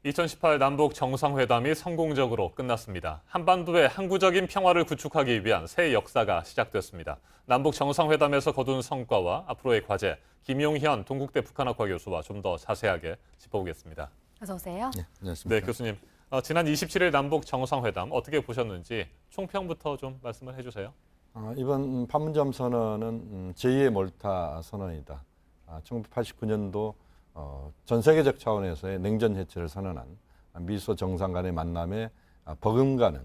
2018 남북 정상회담이 성공적으로 끝났습니다. 한반도의 항구적인 평화를 구축하기 위한 새 역사가 시작됐습니다. 남북 정상회담에서 거둔 성과와 앞으로의 과제, 김용현 동국대 북한학과 교수와 좀 더 자세하게 짚어보겠습니다. 어서 오세요. 네, 안녕하십니까. 네, 교수님. 지난 27일 남북 정상회담 어떻게 보셨는지 총평부터 좀 말씀을 해주세요. 이번 판문점 선언은 제2의 몰타 선언이다. 1989년도 전 세계적 차원에서의 냉전 해체를 선언한 미소 정상 간의 만남에 버금가는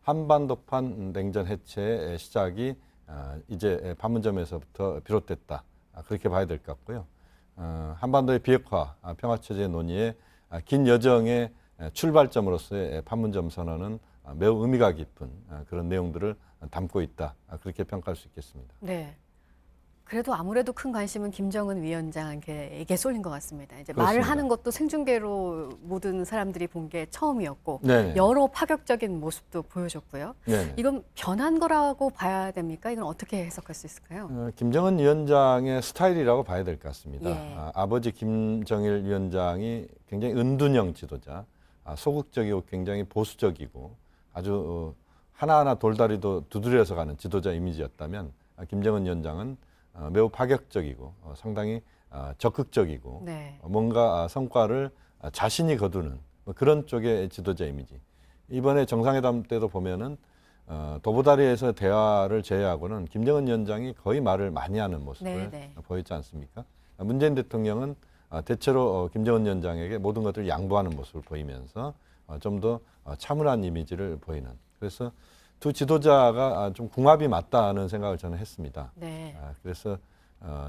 한반도판 냉전 해체의 시작이 이제 판문점에서부터 비롯됐다. 그렇게 봐야 될 것 같고요. 한반도의 비핵화, 평화체제 논의의 긴 여정의 출발점으로서의 판문점 선언은 매우 의미가 깊은 그런 내용들을 담고 있다. 그렇게 평가할 수 있겠습니다. 네. 그래도 아무래도 큰 관심은 김정은 위원장에게 쏠린 것 같습니다. 이제 그렇습니다. 말을 하는 것도 생중계로 모든 사람들이 본 게 처음이었고 네네. 여러 파격적인 모습도 보여줬고요. 네네. 이건 변한 거라고 봐야 됩니까? 이건 어떻게 해석할 수 있을까요? 김정은 위원장의 스타일이라고 봐야 될 것 같습니다. 예. 아버지 김정일 위원장이 굉장히 은둔형 지도자, 소극적이고 굉장히 보수적이고 아주 하나하나 돌다리도 두드려서 가는 지도자 이미지였다면 김정은 위원장은 매우 파격적이고 상당히 적극적이고 네. 뭔가 성과를 자신이 거두는 그런 쪽의 지도자 이미지. 이번에 정상회담 때도 보면은 도보다리에서 대화를 제외하고는 김정은 위원장이 거의 말을 많이 하는 모습을 네. 보였지 않습니까? 문재인 대통령은 대체로 김정은 위원장에게 모든 것들을 양보하는 모습을 보이면서 좀 더 차분한 이미지를 보이는. 그래서 두 지도자가 좀 궁합이 맞다는 생각을 저는 했습니다. 네. 그래서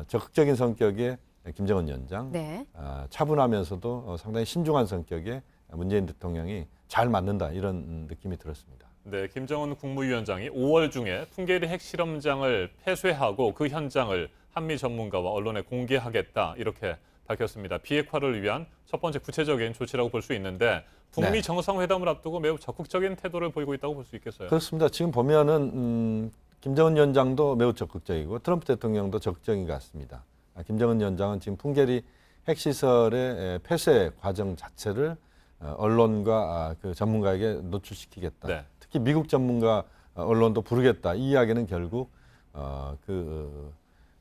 적극적인 성격의 김정은 위원장, 네. 차분하면서도 상당히 신중한 성격의 문재인 대통령이 잘 맞는다 이런 느낌이 들었습니다. 네, 김정은 국무위원장이 5월 중에 풍계리 핵실험장을 폐쇄하고 그 현장을 한미 전문가와 언론에 공개하겠다 이렇게 밝혔습니다. 비핵화를 위한 첫 번째 구체적인 조치라고 볼 수 있는데 북미 네. 정상회담을 앞두고 매우 적극적인 태도를 보이고 있다고 볼 수 있겠어요. 그렇습니다. 지금 보면은 김정은 위원장도 매우 적극적이고 트럼프 대통령도 적극적인 것 같습니다. 김정은 위원장은 지금 풍계리 핵시설의 폐쇄 과정 자체를 언론과 그 전문가에게 노출시키겠다. 네. 특히 미국 전문가 언론도 부르겠다. 이 이야기는 결국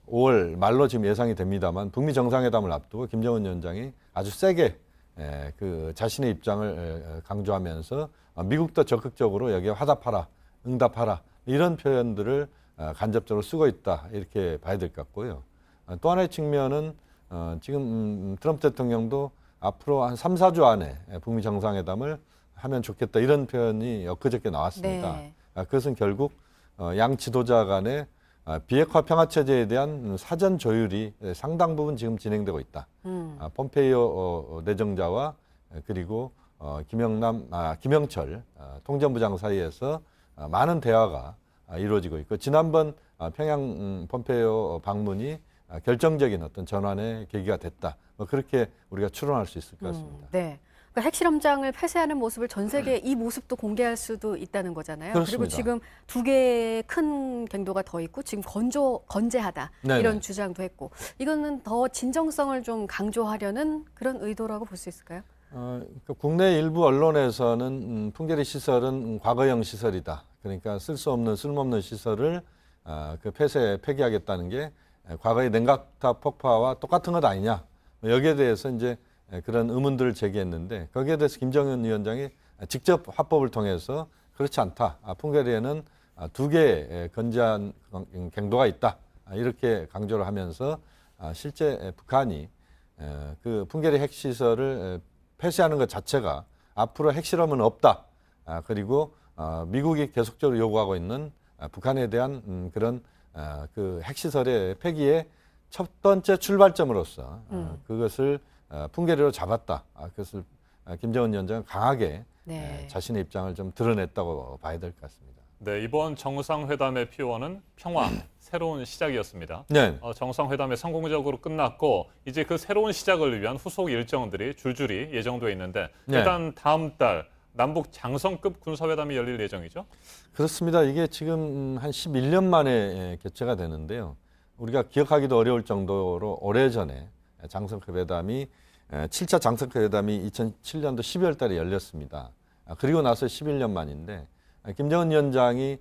5월 말로 지금 예상이 됩니다만 북미 정상회담을 앞두고 김정은 위원장이 아주 세게 그 자신의 입장을 강조하면서 미국도 적극적으로 여기에 화답하라, 응답하라 이런 표현들을 간접적으로 쓰고 있다 이렇게 봐야 될 것 같고요. 또 하나의 측면은 지금 트럼프 대통령도 앞으로 한 3, 4주 안에 북미 정상회담을 하면 좋겠다 이런 표현이 엊그저께 나왔습니다. 네. 그것은 결국 양 지도자 간의 비핵화 평화체제에 대한 사전 조율이 상당 부분 지금 진행되고 있다. 폼페이오 내정자와 그리고 김영철 통전부장 사이에서 많은 대화가 이루어지고 있고 지난번 평양 폼페이오 방문이 결정적인 어떤 전환의 계기가 됐다. 그렇게 우리가 추론할 수 있을 것 같습니다. 네. 그러니까 핵실험장을 폐쇄하는 모습을 전 세계에 이 모습도 공개할 수도 있다는 거잖아요. 그렇습니다. 그리고 지금 두 개의 큰 갱도가 더 있고 지금 건재하다 네네. 이런 주장도 했고 이거는 더 진정성을 좀 강조하려는 그런 의도라고 볼 수 있을까요? 국내 일부 언론에서는 풍계리 시설은 과거형 시설이다. 그러니까 쓸 수 없는 쓸모없는 시설을 그 폐기하겠다는 게 과거의 냉각탑 폭파와 똑같은 것 아니냐. 여기에 대해서 이제 그런 의문들을 제기했는데 거기에 대해서 김정은 위원장이 직접 화법을 통해서 그렇지 않다. 풍계리에는 두 개의 건재한 갱도가 있다. 이렇게 강조를 하면서 실제 북한이 그 풍계리 핵시설을 폐쇄하는 것 자체가 앞으로 핵실험은 없다. 그리고 미국이 계속적으로 요구하고 있는 북한에 대한 그런 그 핵시설의 폐기의 첫 번째 출발점으로서 그것을 풍계리로 잡았다. 그것을 김정은 위원장은 강하게 네. 자신의 입장을 좀 드러냈다고 봐야 될 것 같습니다. 네, 이번 정상회담의 표어는 평화, 새로운 시작이었습니다. 네. 정상회담이 성공적으로 끝났고 이제 그 새로운 시작을 위한 후속 일정들이 줄줄이 예정돼 있는데 네. 일단 다음 달 남북 장성급 군사회담이 열릴 예정이죠? 그렇습니다. 이게 지금 한 11년 만에 개최가 되는데요. 우리가 기억하기도 어려울 정도로 오래전에 장성급 회담이 7차 장성급 회담이 2007년도 12월 달에 열렸습니다. 그리고 나서 11년 만인데 김정은 위원장이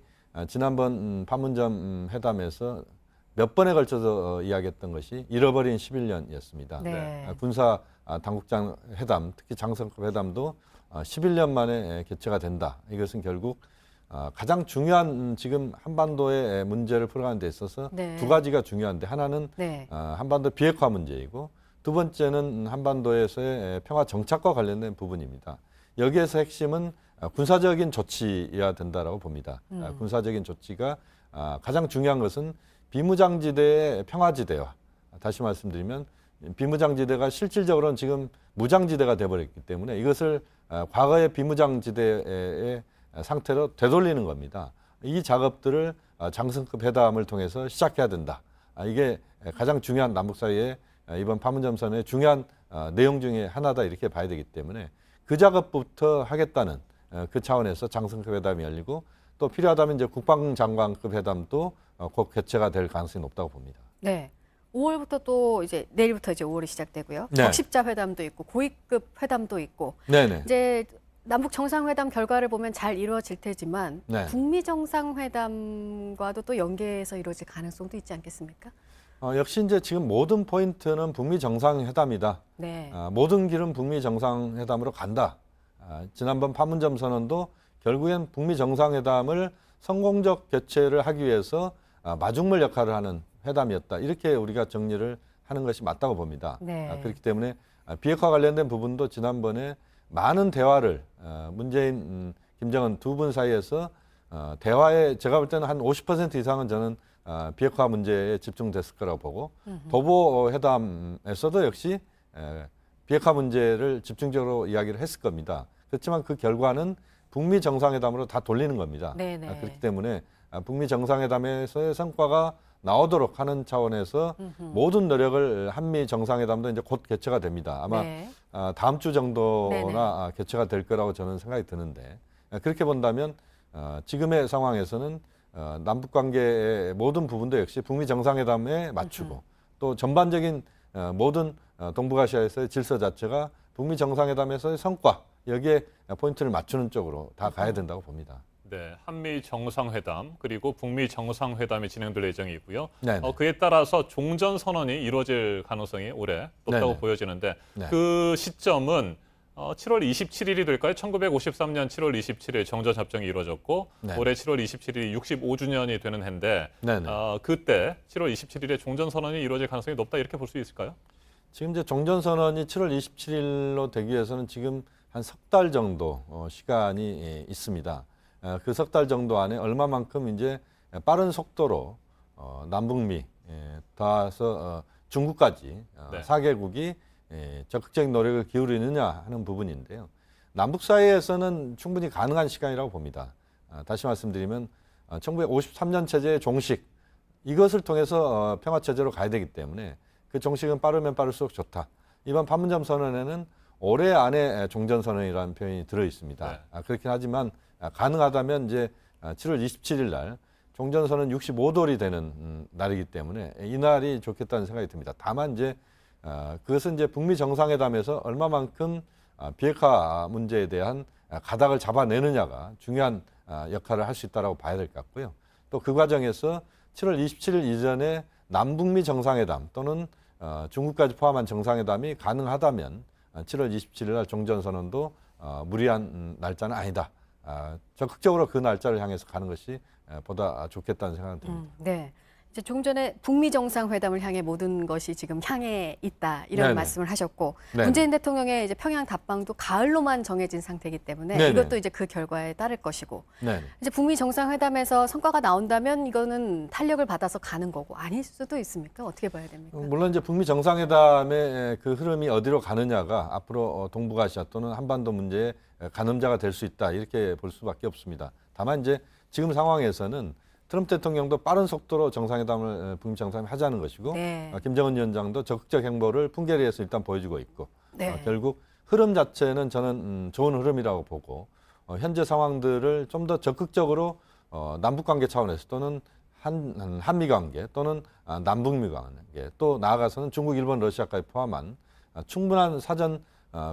지난번 판문점 회담에서 몇 번에 걸쳐서 이야기했던 것이 잃어버린 11년이었습니다. 네. 군사 당국장 회담, 특히 장성급 회담도 11년 만에 개최가 된다. 이것은 결국 가장 중요한 지금 한반도의 문제를 풀어가는 데 있어서 네. 두 가지가 중요한데 하나는 네. 한반도 비핵화 문제이고 두 번째는 한반도에서의 평화 정착과 관련된 부분입니다. 여기에서 핵심은 군사적인 조치여야 된다라고 봅니다. 군사적인 조치가 가장 중요한 것은 비무장지대의 평화지대화. 다시 말씀드리면 비무장지대가 실질적으로는 지금 무장지대가 돼버렸기 때문에 이것을 과거의 비무장지대의 상태로 되돌리는 겁니다. 이 작업들을 장성급 회담을 통해서 시작해야 된다. 이게 가장 중요한 남북 사이의 이번 판문점 선언의 중요한 내용 중에 하나다 이렇게 봐야 되기 때문에 그 작업부터 하겠다는 그 차원에서 장성급 회담이 열리고 또 필요하다면 이제 국방장관급 회담도 곧 개최가 될 가능성이 높다고 봅니다. 네. 5월부터 또 이제 내일부터 이제 5월이 시작되고요. 네. 적십자 회담도 있고 고위급 회담도 있고 네네. 이제 남북 정상회담 결과를 보면 잘 이루어질 테지만 네. 북미 정상회담과도 또 연계해서 이루어질 가능성도 있지 않겠습니까? 역시 이제 지금 모든 포인트는 북미 정상회담이다. 네. 모든 길은 북미 정상회담으로 간다. 지난번 판문점 선언도 결국엔 북미 정상회담을 성공적 개최를 하기 위해서 마중물 역할을 하는 회담이었다. 이렇게 우리가 정리를 하는 것이 맞다고 봅니다. 네. 그렇기 때문에 비핵화 관련된 부분도 지난번에 많은 대화를 문재인, 김정은 두 분 사이에서 대화에 제가 볼 때는 한 50% 이상은 저는 비핵화 문제에 집중됐을 거라고 보고 도보 회담에서도 역시 비핵화 문제를 집중적으로 이야기를 했을 겁니다. 그렇지만 그 결과는 북미 정상회담으로 다 돌리는 겁니다. 네네. 그렇기 때문에 북미 정상회담에서의 성과가 나오도록 하는 차원에서 모든 노력을 한미 정상회담도 이제 곧 개최가 됩니다. 아마 네. 다음 주 정도나 네네. 개최가 될 거라고 저는 생각이 드는데 그렇게 본다면 지금의 상황에서는 남북 관계의 모든 부분도 역시 북미 정상회담에 맞추고 또 전반적인 모든 동북아시아에서의 질서 자체가 북미 정상회담에서의 성과 여기에 포인트를 맞추는 쪽으로 다 가야 된다고 봅니다. 네, 한미 정상회담 그리고 북미 정상회담이 진행될 예정이고요. 네네. 그에 따라서 종전 선언이 이루어질 가능성이 올해 높다고 네네. 보여지는데 네. 그 시점은 7월 27일이 될까요? 1953년 7월 27일 정전협정이 이루어졌고 네. 올해 7월 27일이 65주년이 되는 해인데 네네. 그때 7월 27일에 종전 선언이 이루어질 가능성이 높다 이렇게 볼 수 있을까요? 지금 이제 종전선언이 7월 27일로 되기 위해서는 지금 한 석 달 정도 시간이 있습니다. 그 석 달 정도 안에 얼마만큼 이제 빠른 속도로 남북미 더해서 중국까지 네. 4개국이 적극적인 노력을 기울이느냐 하는 부분인데요. 남북 사이에서는 충분히 가능한 시간이라고 봅니다. 다시 말씀드리면 1953년 체제의 종식 이것을 통해서 평화 체제로 가야 되기 때문에 그 종식은 빠르면 빠를수록 좋다. 이번 판문점 선언에는 올해 안에 종전 선언이라는 표현이 들어 있습니다. 네. 그렇긴 하지만 가능하다면 이제 7월 27일 날 종전 선언 65돌이 되는 날이기 때문에 이 날이 좋겠다는 생각이 듭니다. 다만 이제 그것은 이제 북미 정상회담에서 얼마만큼 비핵화 문제에 대한 가닥을 잡아내느냐가 중요한 역할을 할 수 있다고 봐야 될 것 같고요. 또 그 과정에서 7월 27일 이전에 남북미 정상회담 또는 중국까지 포함한 정상회담이 가능하다면 7월 27일 날 종전선언도 무리한 날짜는 아니다. 적극적으로 그 날짜를 향해서 가는 것이 보다 좋겠다는 생각이 듭니다. 네. 이제 조금 전에 북미 정상회담을 향해 모든 것이 지금 향해 있다 이런 네네. 말씀을 하셨고 네네. 문재인 대통령의 이제 평양 답방도 가을로만 정해진 상태이기 때문에 네네. 이것도 이제 그 결과에 따를 것이고 네. 이제 북미 정상회담에서 성과가 나온다면 이거는 탄력을 받아서 가는 거고 아닐 수도 있습니까? 어떻게 봐야 됩니까? 물론 이제 북미 정상회담의 그 흐름이 어디로 가느냐가 앞으로 동북아시아 또는 한반도 문제의 가늠자가 될 수 있다 이렇게 볼 수밖에 없습니다. 다만 이제 지금 상황에서는 트럼프 대통령도 빠른 속도로 정상회담을 북미 정상회담 하자는 것이고 네. 김정은 위원장도 적극적 행보를 풍계리에서 일단 보여주고 있고 네. 결국 흐름 자체는 저는 좋은 흐름이라고 보고 현재 상황들을 좀 더 적극적으로 남북관계 차원에서 또는 한미 관계 또는 남북미 관계 또 나아가서는 중국, 일본, 러시아까지 포함한 충분한 사전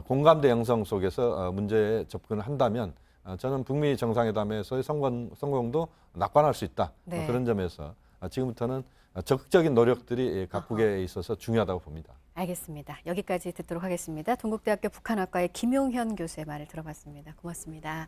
공감대 형성 속에서 문제에 접근을 한다면 저는 북미 정상회담에서의 성공도 낙관할 수 있다. 네. 그런 점에서 지금부터는 적극적인 노력들이 각국에 있어서 중요하다고 봅니다. 알겠습니다. 여기까지 듣도록 하겠습니다. 동국대학교 북한학과의 김용현 교수의 말을 들어봤습니다. 고맙습니다.